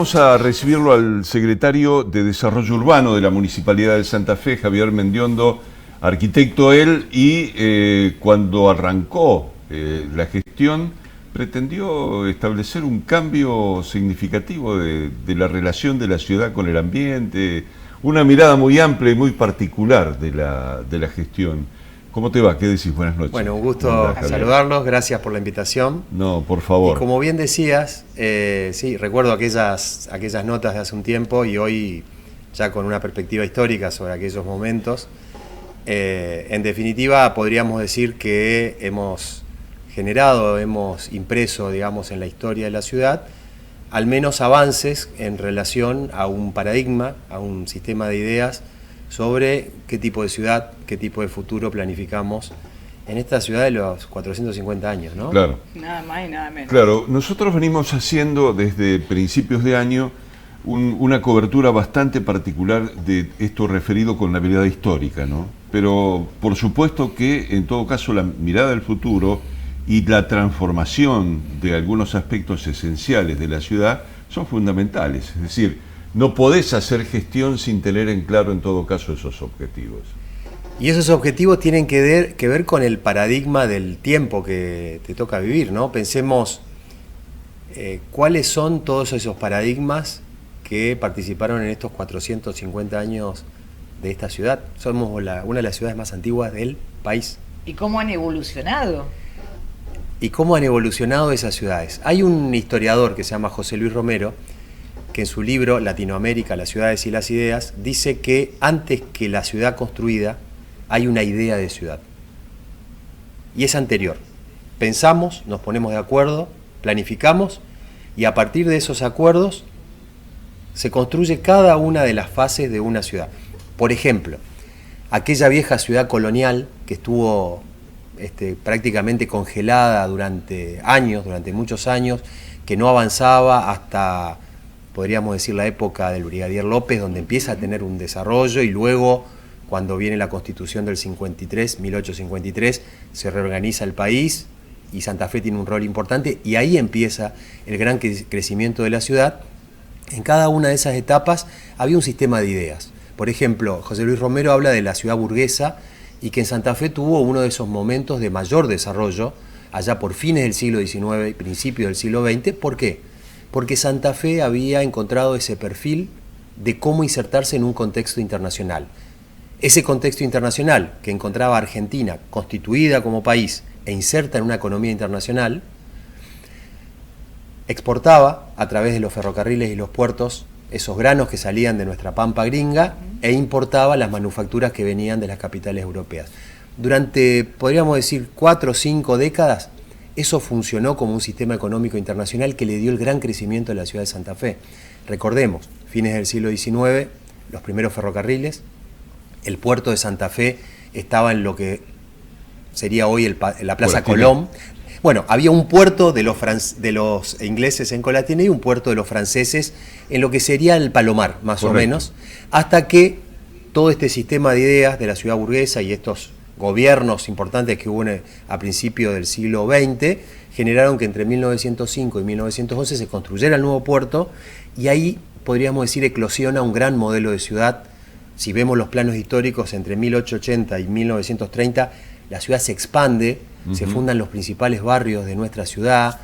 Vamos a recibirlo al secretario de Desarrollo Urbano de la Municipalidad de Santa Fe, Javier Mendiondo, arquitecto él, y cuando arrancó la gestión pretendió establecer un cambio significativo de la relación de la ciudad con el ambiente, una mirada muy amplia y muy particular de la gestión. ¿Cómo te va? ¿Qué decís? Buenas noches. Bueno, un gusto saludarlos, gracias por la invitación. No, por favor. Y como bien decías, sí, recuerdo aquellas notas de hace un tiempo y hoy ya con una perspectiva histórica sobre aquellos momentos. En definitiva, podríamos decir que hemos impreso, digamos, en la historia de la ciudad, al menos avances en relación a un paradigma, a un sistema de ideas sobre qué tipo de ciudad, qué tipo de futuro planificamos en esta ciudad de los 450 años, ¿no? Claro. Nada más y nada menos. Claro, nosotros venimos haciendo desde principios de año una cobertura bastante particular de esto referido con la mirada histórica, ¿no? Pero por supuesto que en todo caso la mirada del futuro y la transformación de algunos aspectos esenciales de la ciudad son fundamentales. Es decir, no podés hacer gestión sin tener en claro en todo caso esos objetivos. Y esos objetivos tienen que ver con el paradigma del tiempo que te toca vivir, ¿no? Pensemos cuáles son todos esos paradigmas que participaron en estos 450 años de esta ciudad. Somos una de las ciudades más antiguas del país. ¿Y cómo han evolucionado? ¿Y cómo han evolucionado esas ciudades? Hay un historiador que se llama José Luis Romero, que en su libro Latinoamérica, las ciudades y las ideas, dice que antes que la ciudad construida hay una idea de ciudad. Y es anterior. Pensamos, nos ponemos de acuerdo, planificamos y a partir de esos acuerdos se construye cada una de las fases de una ciudad. Por ejemplo, aquella vieja ciudad colonial que estuvo prácticamente congelada durante muchos años, que no avanzaba hasta, podríamos decir, la época del Brigadier López, donde empieza a tener un desarrollo y luego, cuando viene la Constitución del 53, 1853, se reorganiza el país y Santa Fe tiene un rol importante y ahí empieza el gran crecimiento de la ciudad. En cada una de esas etapas había un sistema de ideas. Por ejemplo, José Luis Romero habla de la ciudad burguesa y que en Santa Fe tuvo uno de esos momentos de mayor desarrollo allá por fines del siglo XIX y principios del siglo XX. ¿Por qué? Porque Santa Fe había encontrado ese perfil de cómo insertarse en un contexto internacional. Ese contexto internacional que encontraba Argentina constituida como país e inserta en una economía internacional, exportaba a través de los ferrocarriles y los puertos esos granos que salían de nuestra pampa gringa e importaba las manufacturas que venían de las capitales europeas. Durante, podríamos decir, 4 o 5 décadas, eso funcionó como un sistema económico internacional que le dio el gran crecimiento a la ciudad de Santa Fe. Recordemos, fines del siglo XIX, los primeros ferrocarriles, el puerto de Santa Fe estaba en lo que sería hoy la Plaza Colón. Bueno, había un puerto de los ingleses en Colatina y un puerto de los franceses en lo que sería el Palomar, más o menos, hasta que todo este sistema de ideas de la ciudad burguesa y estos gobiernos importantes que hubo a principios del siglo XX generaron que entre 1905 y 1911 se construyera el nuevo puerto y ahí, podríamos decir, eclosiona un gran modelo de ciudad. Si vemos los planos históricos entre 1880 y 1930, la ciudad se expande, se fundan los principales barrios de nuestra ciudad,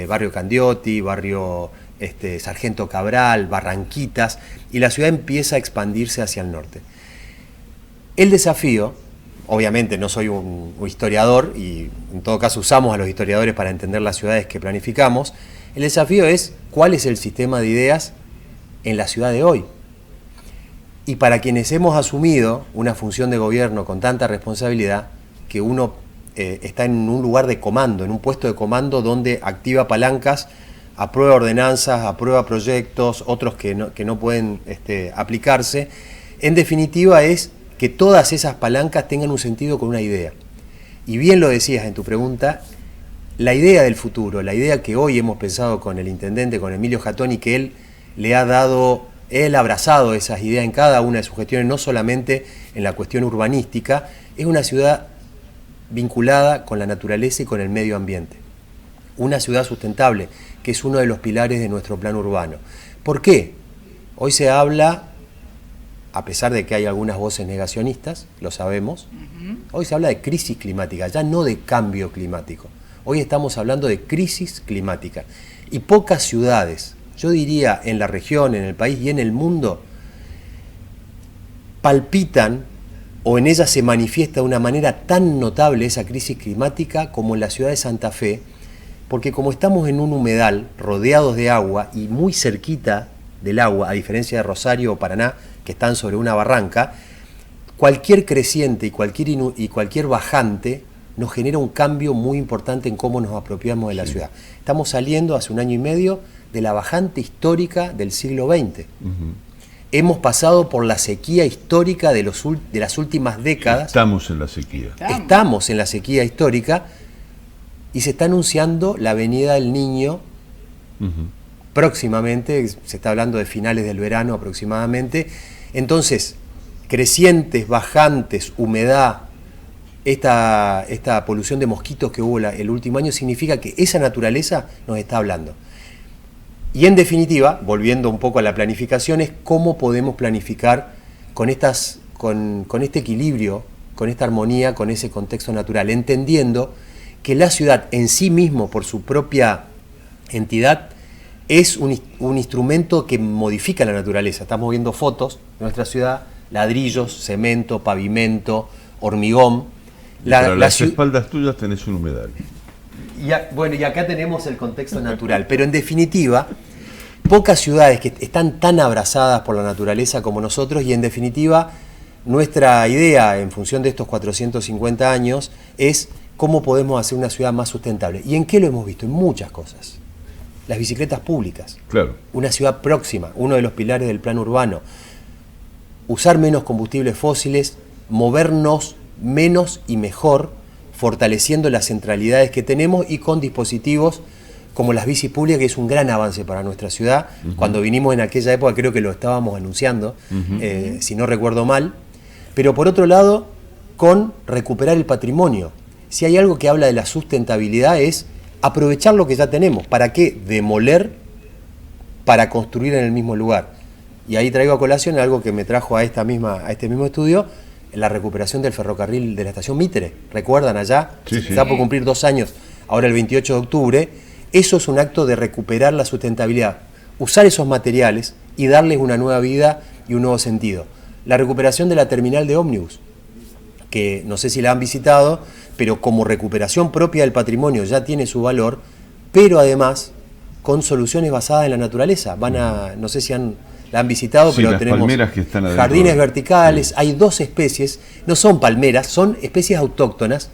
barrio Candioti, barrio Sargento Cabral, Barranquitas, y la ciudad empieza a expandirse hacia el norte. El desafío, obviamente no soy un historiador y en todo caso usamos a los historiadores para entender las ciudades que planificamos, el desafío es cuál es el sistema de ideas en la ciudad de hoy. Y para quienes hemos asumido una función de gobierno con tanta responsabilidad, que uno está en un lugar de comando, en un puesto de comando donde activa palancas, aprueba ordenanzas, aprueba proyectos, otros que no pueden aplicarse. En definitiva es que todas esas palancas tengan un sentido con una idea. Y bien lo decías en tu pregunta, la idea del futuro, la idea que hoy hemos pensado con el intendente, con Emilio Jatoni, que él ha abrazado esas ideas en cada una de sus gestiones, no solamente en la cuestión urbanística, es una ciudad vinculada con la naturaleza y con el medio ambiente. Una ciudad sustentable, que es uno de los pilares de nuestro plan urbano. ¿Por qué? Hoy se habla, a pesar de que hay algunas voces negacionistas, lo sabemos, hoy se habla de crisis climática, ya no de cambio climático. Hoy estamos hablando de crisis climática. Y pocas ciudades, yo diría en la región, en el país y en el mundo, palpitan o en ellas se manifiesta de una manera tan notable esa crisis climática como en la ciudad de Santa Fe, porque como estamos en un humedal, rodeados de agua y muy cerquita del agua, a diferencia de Rosario o Paraná, que están sobre una barranca, cualquier creciente y cualquier bajante nos genera un cambio muy importante en cómo nos apropiamos de la ciudad. Estamos saliendo hace 1 año y medio de la bajante histórica del siglo XX. Hemos pasado por la sequía histórica de las últimas décadas. Estamos en la sequía. Estamos en la sequía histórica y se está anunciando la venida del Niño próximamente, se está hablando de finales del verano aproximadamente. Entonces, crecientes, bajantes, humedad, esta polución de mosquitos que hubo el último año este que esa naturaleza nos está hablando. Y en definitiva, volviendo un poco a la planificación, es cómo podemos planificar con este equilibrio, con esta armonía, con ese contexto natural, entendiendo que la ciudad en sí mismo, por su propia entidad, es un instrumento que modifica la naturaleza. Estamos viendo fotos de nuestra ciudad, ladrillos, cemento, pavimento, hormigón. Para las espaldas tuyas tenés un humedal. Bueno, y acá tenemos el contexto natural, pero en definitiva, pocas ciudades que están tan abrazadas por la naturaleza como nosotros, y en definitiva, nuestra idea en función de estos 450 años es cómo podemos hacer una ciudad más sustentable. ¿Y en qué lo hemos visto? En muchas cosas. Las bicicletas públicas, claro. Una ciudad próxima, uno de los pilares del plan urbano, usar menos combustibles fósiles, movernos menos y mejor, fortaleciendo las centralidades que tenemos y con dispositivos como las bicis públicas, que es un gran avance para nuestra ciudad. Cuando vinimos en aquella época creo que lo estábamos anunciando, si no recuerdo mal, pero por otro lado, con recuperar el patrimonio. Si hay algo que habla de la sustentabilidad es aprovechar lo que ya tenemos. ¿Para qué? Demoler para construir en el mismo lugar. Y ahí traigo a colación algo que me trajo a este mismo estudio, la recuperación del ferrocarril de la estación Mitre. ¿Recuerdan allá? Sí. Está por cumplir 2 años, ahora el 28 de octubre. Eso es un acto de recuperar la sustentabilidad. Usar esos materiales y darles una nueva vida y un nuevo sentido. La recuperación de la terminal de ómnibus, que no sé si la han visitado, pero como recuperación propia del patrimonio ya tiene su valor, pero además con soluciones basadas en la naturaleza. No sé si la han visitado, sí, pero tenemos palmeras que están jardines verticales, hay 2 especies, no son palmeras, son especies autóctonas.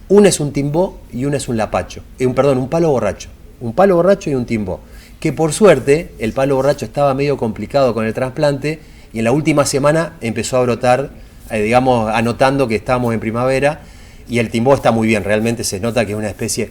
Una es un timbó y una es un lapacho, un palo borracho. Un palo borracho y un timbó. Que por suerte, el palo borracho estaba medio complicado con el trasplante y en la última semana empezó a brotar, anotando que estábamos en primavera, y el timbó está muy bien, realmente se nota que es una especie.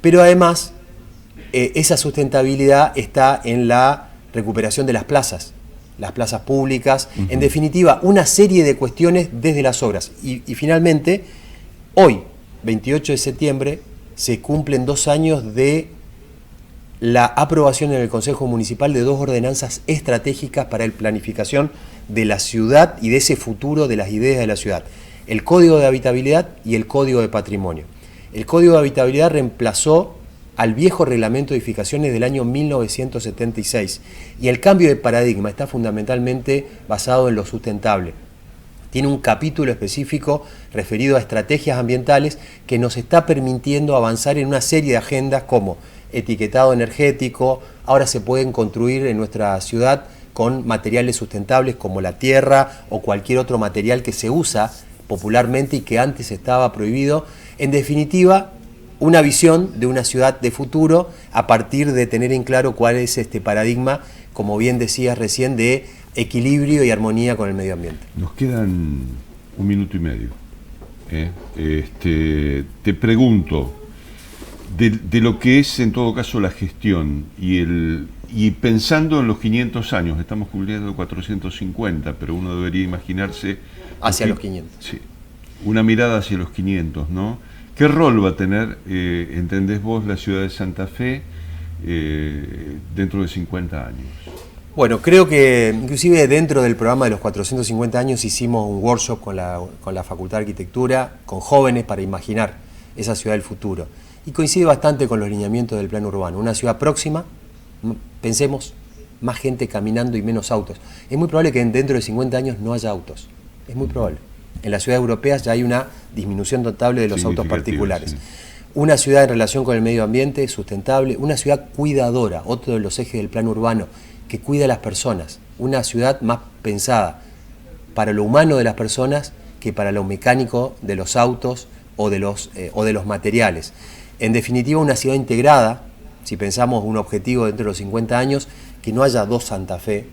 Pero además, esa sustentabilidad está en la recuperación de las plazas públicas, en definitiva, una serie de cuestiones desde las obras. Y finalmente, hoy, 28 de septiembre, se cumplen 2 años de la aprobación en el Consejo Municipal de 2 ordenanzas estratégicas para la planificación de la ciudad y de ese futuro de las ideas de la ciudad. El Código de Habitabilidad y el Código de Patrimonio. El Código de Habitabilidad reemplazó al viejo reglamento de edificaciones del año 1976 y el cambio de paradigma está fundamentalmente basado en lo sustentable. Tiene un capítulo específico referido a estrategias ambientales que nos está permitiendo avanzar en una serie de agendas como etiquetado energético. Ahora se pueden construir en nuestra ciudad con materiales sustentables como la tierra o cualquier otro material que se usa popularmente y que antes estaba prohibido. En definitiva, una visión de una ciudad de futuro a partir de tener en claro cuál es este paradigma, como bien decías recién, de equilibrio y armonía con el medio ambiente. Nos quedan 1 minuto y medio. Te pregunto, de lo que es en todo caso la gestión y pensando en los 500 años, estamos cumpliendo 450, pero uno debería imaginarse hacia los 500. Sí, una mirada hacia los 500, ¿no? ¿Qué rol va a tener, entendés vos, la ciudad de Santa Fe dentro de 50 años? Bueno, creo que inclusive dentro del programa de los 450 años hicimos un workshop con la Facultad de Arquitectura, con jóvenes para imaginar esa ciudad del futuro. Y coincide bastante con los lineamientos del plan urbano. Una ciudad próxima, pensemos, más gente caminando y menos autos. Es muy probable que dentro de 50 años no haya autos. Es muy probable. En las ciudades europeas ya hay una disminución notable de los autos particulares. Sí. Una ciudad en relación con el medio ambiente, sustentable, una ciudad cuidadora, otro de los ejes del plan urbano, que cuida a las personas, una ciudad más pensada para lo humano de las personas que para lo mecánico de los autos o de los materiales. En definitiva, una ciudad integrada, si pensamos un objetivo dentro de los 50 años, que no haya dos Santa Fe,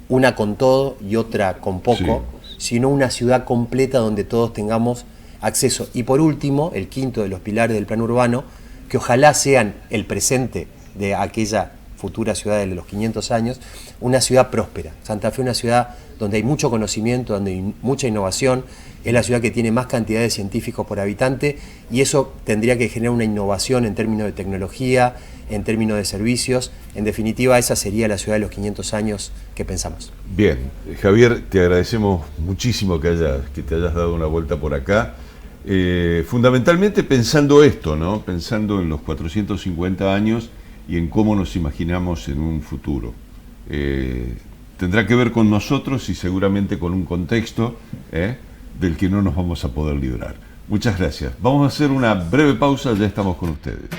una con todo y otra con poco, sino una ciudad completa donde todos tengamos acceso. Y por último, el quinto de los pilares del plan urbano, que ojalá sean el presente de aquella futura ciudad de los 500 años, una ciudad próspera. Santa Fe es una ciudad donde hay mucho conocimiento, donde hay mucha innovación, es la ciudad que tiene más cantidad de científicos por habitante y eso tendría que generar una innovación en términos de tecnología, en términos de servicios. En definitiva, esa sería la ciudad de los 500 años que pensamos. Bien, Javier, te agradecemos muchísimo que te hayas dado una vuelta por acá. Fundamentalmente pensando esto, ¿no? Pensando en los 450 años y en cómo nos imaginamos en un futuro. Tendrá que ver con nosotros y seguramente con un contexto del que no nos vamos a poder librar. Muchas gracias. Vamos a hacer una breve pausa, ya estamos con ustedes.